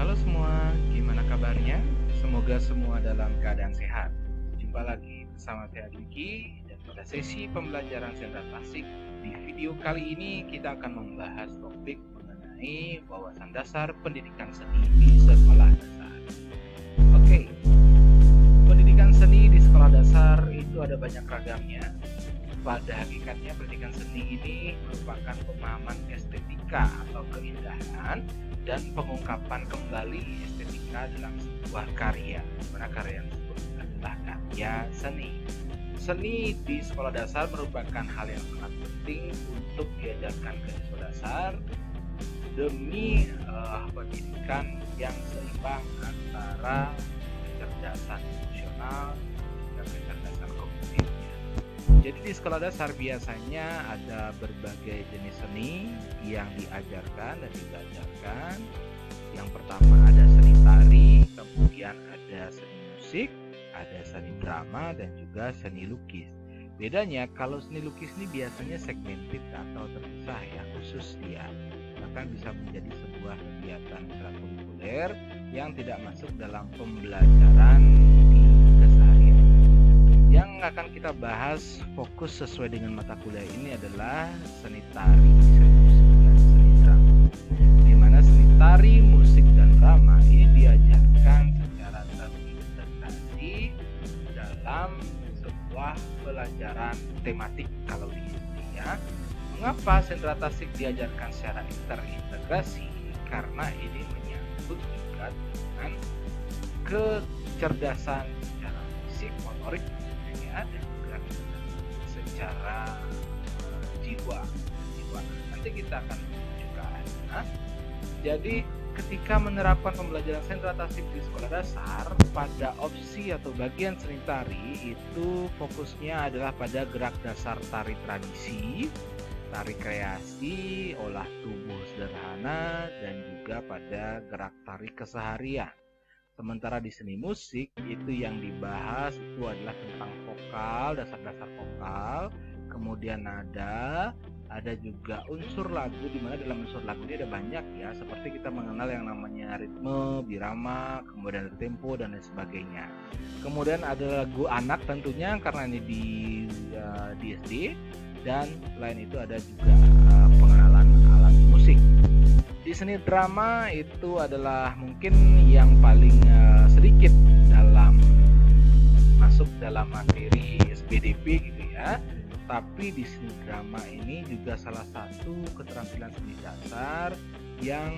Halo semua, gimana kabarnya? Semoga semua dalam keadaan sehat. Jumpa lagi bersama saya Diki dan pada sesi pembelajaran sentral klasik. Di video kali ini kita akan membahas topik mengenai wawasan dasar pendidikan seni di sekolah dasar. Oke, pendidikan seni di sekolah dasar itu ada banyak ragamnya. Pada hakikatnya pendidikan seni ini merupakan pemahaman estetika atau keindahan dan pengungkapan kembali estetika dalam sebuah karya, dimana karya tersebut adalah karya seni. Seni di sekolah dasar merupakan hal yang sangat penting untuk diajarkan ke siswa dasar demi pendidikan yang seimbang antara kecerdasan emosional dan kecerdasan kognitifnya. Jadi di sekolah dasar biasanya ada berbagai jenis seni yang diajarkan dan dibelajarkan. Yang pertama ada seni tari, kemudian ada seni musik, ada seni drama, dan juga seni lukis. Bedanya kalau seni lukis ini biasanya segmented atau terpisah ya, khusus dia. Bahkan bisa menjadi sebuah kegiatan ekstrakurikuler yang tidak masuk dalam pembelajaran di keseharian. Yang akan kita bahas fokus sesuai dengan mata kuliah ini adalah seni tari, seni musik, dan seni drama. Di mana seni tari, musik, dan drama ini diajarkan secara terintegrasi dalam sebuah pelajaran tematik kalau di sini ya. Mengapa sentra tasik diajarkan secara terintegrasi? Karena ini menyangkut juga dengan kecerdasan secara fisik, motorik, dan juga secara jiwa. Nanti kita akan menuju ke arah. Jadi ketika menerapkan pembelajaran sentra tasik di sekolah dasar, pada opsi atau bagian seni tari itu fokusnya adalah pada gerak dasar tari tradisi, tari kreasi, olah tubuh sederhana, dan juga pada gerak tari keseharian. Sementara di seni musik itu yang dibahas itu adalah tentang vokal, dasar-dasar vokal, kemudian nada, ada juga unsur lagu, di mana dalam unsur lagu ini ada banyak ya, seperti kita mengenal yang namanya ritme, birama, kemudian tempo, dan lain sebagainya. Kemudian ada lagu anak tentunya karena ini di SD, dan selain itu ada juga pengenalan alat musik. Di seni drama itu adalah mungkin yang paling sedikit masuk dalam materi SPDP gitu ya. Tapi di seni drama ini juga salah satu keterampilan seni dasar yang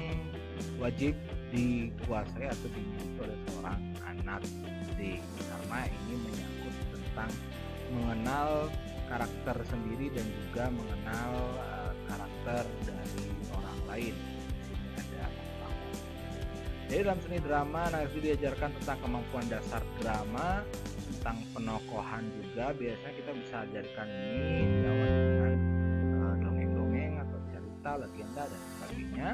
wajib dikuasai atau dimiliki oleh seorang anak SD, karena ini menyangkut tentang mengenal karakter sendiri dan juga mengenal karakter dari orang lain. Jadi dalam seni drama, anak SD diajarkan tentang kemampuan dasar drama, tentang penokohan juga. Biasanya kita bisa ajarkan ini diawali dengan dongeng-dongeng atau cerita, legenda, dan sebagainya.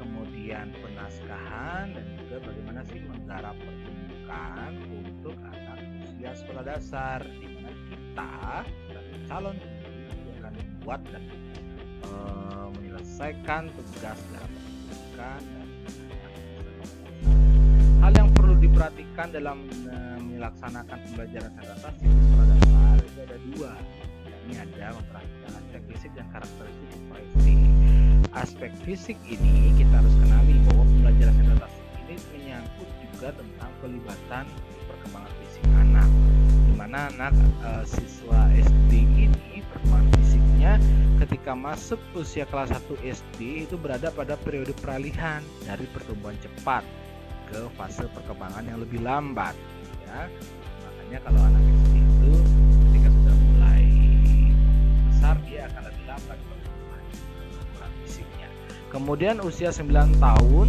Kemudian penaskahan dan juga bagaimana sih menggarap pertunjukan untuk anak usia sekolah dasar, di mana kita sebagai calon guru akan membuat dan menyelesaikan tugas dalam pertunjukan. Hal yang perlu diperhatikan dalam melaksanakan pembelajaran sentra tasik di sekolah dasar itu ada dua. Ini ada memperhatikan aspek fisik dan karakteristik ekspresi. Aspek fisik ini kita harus kenali bahwa pembelajaran sentra tasik ini menyangkut juga tentang pelibatan perkembangan fisik anak, di mana anak siswa SD ini perkembangan fisiknya ketika masuk usia kelas 1 SD itu berada pada periode peralihan dari pertumbuhan cepat ke fase perkembangan yang lebih lambat ya. Makanya kalau anak SD itu ketika sudah mulai besar dia akan lebih lambat perkembangan fisiknya. Kemudian usia 9 tahun,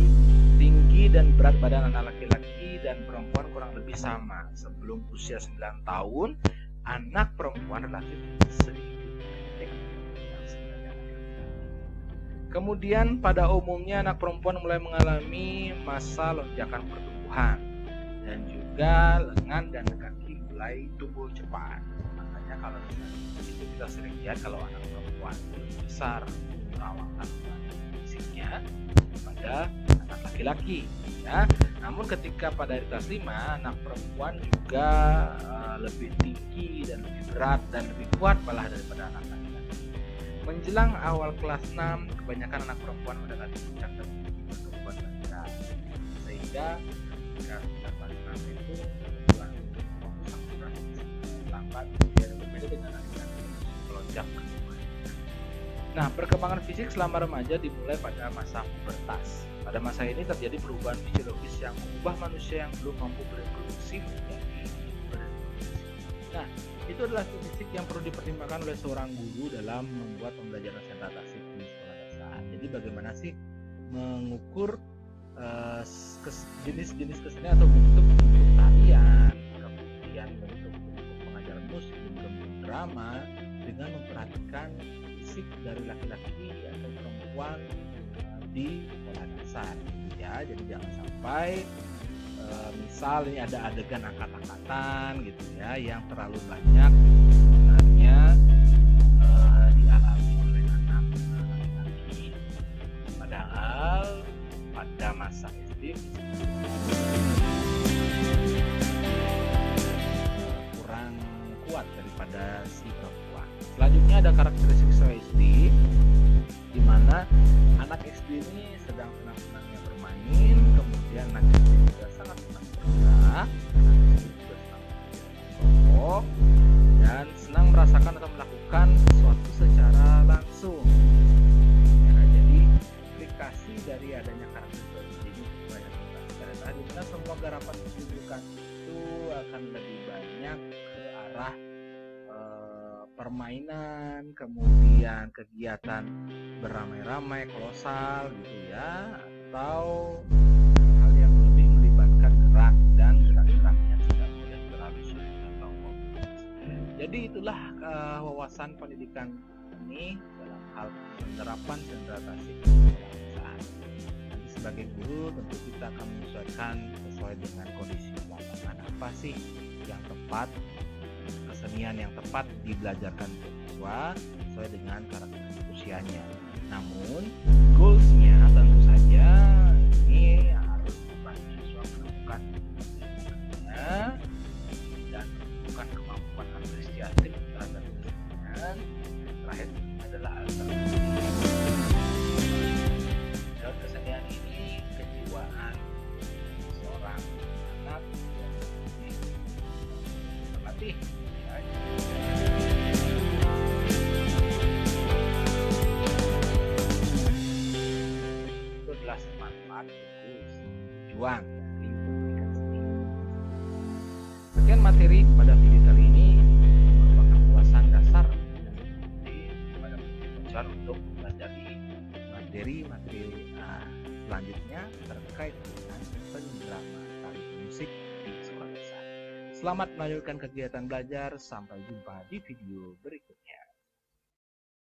tinggi dan berat badan anak laki-laki dan perempuan kurang lebih sama. Sebelum usia 9 tahun, anak perempuan relatif sedikit pendek. Kemudian pada umumnya anak perempuan mulai mengalami masa lonjakan pertumbuhan dan juga lengan dan kaki mulai tumbuh cepat. Makanya kalau itu kita sering lihat kalau anak perempuan lebih besar perawakan fisiknya pada anak laki-laki ya. Namun ketika pada kelas 5 anak perempuan juga lebih tinggi dan lebih berat dan lebih kuat malah daripada anak laki-laki. Menjelang awal kelas 6 kebanyakan anak perempuan mendekati puncak tertinggi pertumbuhan mereka, sehingga ketika kelas 6 itu pertumbuhan lambat dan berbeda dengan laki-laki melonjak. Nah, perkembangan fisik selama remaja dimulai pada masa pubertas. Pada masa ini terjadi perubahan fisiologis yang mengubah manusia yang belum mampu bereproduksi menjadi bereproduksi. Nah, itu adalah fisik yang perlu dipertimbangkan oleh seorang guru dalam membuat pembelajaran sentra tasik di sekolah dasar. Jadi bagaimana sih mengukur jenis-jenis kesenian atau bentuk tarian, kemudian bentuk pengajaran musik, bentuk drama dengan memperhatikan fisik dari laki-laki atau perempuan di sekolah dasar, ya. Jadi jangan sampai misal ini ada adegan angkat-angkatan gitu ya yang terlalu banyak sebenarnya dialami oleh anak laki-laki, padahal pada masa SD kurang kuat daripada si perempuan. Selanjutnya ada karakteristik SD, di mana anak SD ini sedang senang-senangnya bermain, kemudian anak SD juga sangat senang bergerak, anak SD juga senang berkelompok dan senang merasakan atau melakukan sesuatu secara langsung. Ya, jadi aplikasi dari adanya karakteristik ini banyak sekali, di mana semua garapan pertunjukan itu akan lebih banyak ke arah permainan, kemudian kegiatan beramai-ramai, kolosal gitu ya, atau hal yang lebih melibatkan gerak dan gerak-geraknya tidak boleh terlalu sulit atau kompleks. Jadi itulah wawasan pendidikan ini dalam hal penerapan sentra tasik saat. Nanti sebagai guru tentu kita akan menyesuaikan sesuai dengan kondisi lapangan apa sih yang tepat, kesenian yang tepat dibelajarkan untuk siswa sesuai dengan karakteristik usianya. Namun goalsnya tentu saja ini harus membantu siswa menemukan minatnya dan menemukan kemampuan apresiatif terhadap kesenian. Terakhir adalah alternatif. Dalam kesenian ini kejiwaan seorang anak terlatih. Itu adalah manfaat tujuan dari pendidikan seni. Sekian materi pada video kali ini merupakan wawasan dasar pada pendidikan untuk mempelajari materi-materi selanjutnya terkait dengan pendrama tari musik di sekolah dasar. Selamat melanjutkan kegiatan belajar. Sampai jumpa di video berikutnya.